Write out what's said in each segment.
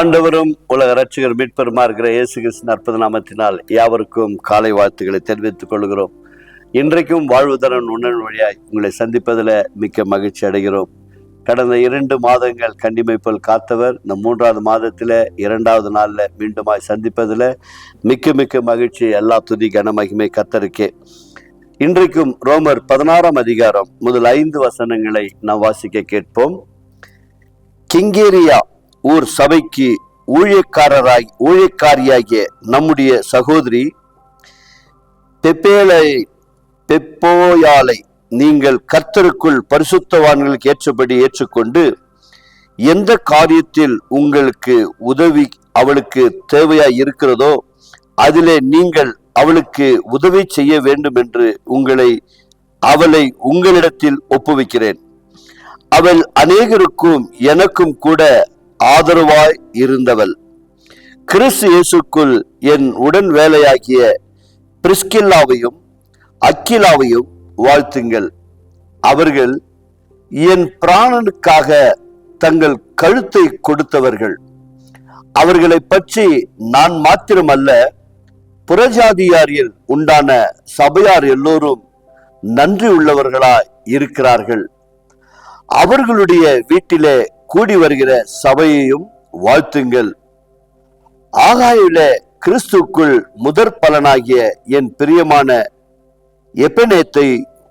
ஆண்டவரும் உலக இரட்சகர் மீட்பெருமா இருக்கிற இயேசு கிறிஸ்து அற்புத நாமத்தினால் யாவருக்கும் காலை வாழ்த்துக்களை தெரிவித்துக் கொள்கிறோம். இன்றைக்கும் வாழ்வுதரன் உணர்வு வழியாய் உங்களை சந்திப்பதில் மிக்க மகிழ்ச்சி அடைகிறோம். கடந்த 2 மாதங்கள் கண்டிமை போல் காத்தவர் இந்த 3வது மாதத்தில் 2வது நாளில் மீண்டுமாய் சந்திப்பதில் மிக்க மகிழ்ச்சி. எல்லா துதி கனமகிமை கர்த்தருக்கே. இன்றைக்கும் ரோமர் 16ஆம் அதிகாரம் முதல் 5 வசனங்களை நாம் வாசிக்க கேட்போம். கிங்கேரியா ஊர் சபைக்கு ஊழியக்காரியாகிய நம்முடைய சகோதரி பெப்போயாலை நீங்கள் கர்த்தருக்குள் பரிசுத்தவான்களுக்கு ஏற்றபடி ஏற்றுக்கொண்டு எந்த காரியத்தில் உங்களுக்கு உதவி அவளுக்கு தேவையாய் இருக்கிறதோ அதிலே நீங்கள் அவளுக்கு உதவி செய்ய வேண்டும் என்று அவளை உங்களிடத்தில் ஒப்புவிக்கிறேன். அவள் அநேகருக்கும் எனக்கும் கூட ஆதரவாய் இருந்தவள். கிறிஸ்து இயேசுக்குள் என் உடன் வேலையாகிய பிரிஸ்கில்லாவையும் அக்கிலாவையும் வாழ்த்துங்கள். அவர்கள் என் பிராணனுக்காக தங்கள் கழுத்தை கொடுத்தவர்கள். அவர்களை பற்றி நான் மாத்திரமல்ல, புறஜாதியாரில் உண்டான சபையார் எல்லோரும் நன்றி உள்ளவர்களாய் இருக்கிறார்கள். அவர்களுடைய வீட்டிலே கூடி வருகிற சபையையும் வாழ்த்துங்கள். ஆகாயில கிறிஸ்துக்குள் முதற் பலனாகிய என் பிரியமான எப்பனேத்தை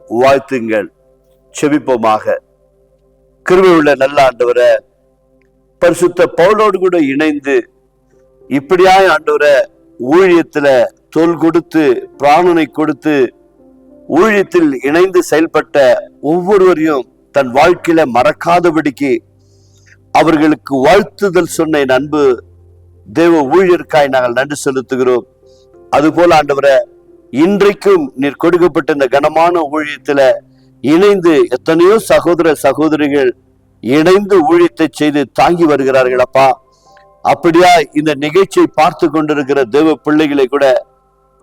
வாழ்த்துங்கள். செபிப்போமாக. கிருபையுள்ள நல்ல ஆண்டவரே, பரிசுத்த பவுலோடு கூட இணைந்து இப்படியாய் ஆண்டவரே ஊழியத்துல தோள் கொடுத்து பிராணனை கொடுத்து ஊழியத்தில் இணைந்து செயல்பட்ட ஒவ்வொருவரையும் தன் வாழ்க்கையில மறக்காதபடிக்கு அவர்களுக்கு வாழ்த்துதல் சொன்ன என் அன்பு தேவ ஊழியருக்காய் நாங்கள் நன்றி செலுத்துகிறோம். அதுபோல ஆண்டவரே, இன்றைக்கும் நீர் கொடுக்கப்பட்ட இந்த கனமான ஊழியத்துல இணைந்து எத்தனையோ சகோதர சகோதரிகள் இணைந்து ஊழியத்தை செய்து தாங்கி வருகிறார்கள். அப்பா, அப்படியா இந்த நிகழ்ச்சியை பார்த்து கொண்டிருக்கிற தேவ பிள்ளைகளை கூட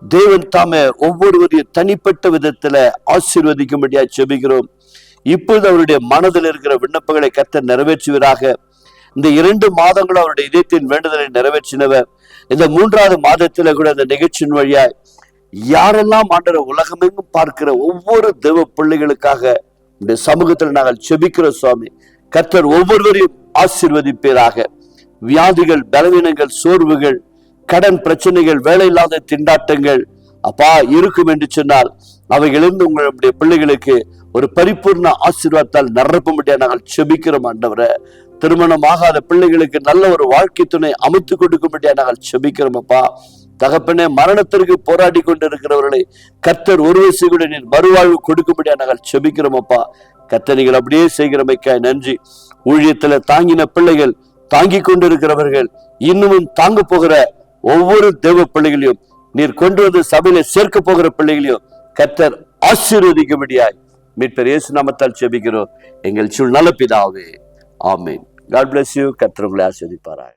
தேவன் தாமே ஒவ்வொருவரையும் தனிப்பட்ட விதத்துல ஆசீர்வதிக்கும்படியா செபிக்கிறோம். இப்பொழுது அவருடைய மனதில் இருக்கிற விண்ணப்பங்களை கர்த்தர் நிறைவேற்றுவீராக. இந்த 2 மாதங்களும் அவருடைய இதயத்தின் வேண்டுதலை நிறைவேற்றினவர். இந்த 3வது மாதத்துல கூட இந்த நிகழ்ச்சியின் வழியாய் யாரெல்லாம் ஆண்டவர் உலகமெங்கும் பார்க்கிற ஒவ்வொரு தேவ பிள்ளைகளுக்காக இந்த சமூகத்தில் நாங்கள் செபிக்கிறோம். சுவாமி, கர்த்தர் ஒவ்வொருவரையும் ஆசீர்வதிப்பீராக. வியாதிகள், பலவீனங்கள், சோர்வுகள், கடன் பிரச்சனைகள், வேலை இல்லாத திண்டாட்டங்கள் அப்பா இருக்கும் என்று சொன்னால் அவைகளிலிருந்து உங்களுடைய பிள்ளைகளுக்கு ஒரு பரிபூர்ண ஆசீர்வாதத்தால் நிரப்பும்படியா நாங்கள் செபிக்கிறோம். ஆண்டவரே, திருமணம் ஆகாத பிள்ளைகளுக்கு நல்ல ஒரு வாழ்க்கை துணை அமைத்து கொடுக்கும்படியா நாங்கள் செபிக்கிறோம். அப்பா தகப்பனே, மரணத்திற்கு போராடி கொண்டிருக்கிறவர்களை கர்த்தர் ஒரு வயசுகூட நீர் மறுவாழ்வு கொடுக்கும்படியா நாங்கள் செபிக்கிறோம். அப்பா கர்த்தர், நீங்கள் அப்படியே செய்கிறமைக்காய் நன்றி. ஊழியத்துல தாங்கின பிள்ளைகள், தாங்கி கொண்டிருக்கிறவர்கள், இன்னமும் தாங்க போகிற ஒவ்வொரு தேவ பிள்ளைகளையும் நீர் கொண்டு வந்து சபையில சேர்க்க போகிற பிள்ளைகளையும் கர்த்தர் ஆசீர்வதிக்கும்படியாய் மீட்பர் இயேசு நாமத்தால் செபிக்கிறோம் எங்கள் நல்ல பிதாவே. ஆமென். God bless you. கர்த்தர் உங்களை ஆசீர்வதிப்பாராக.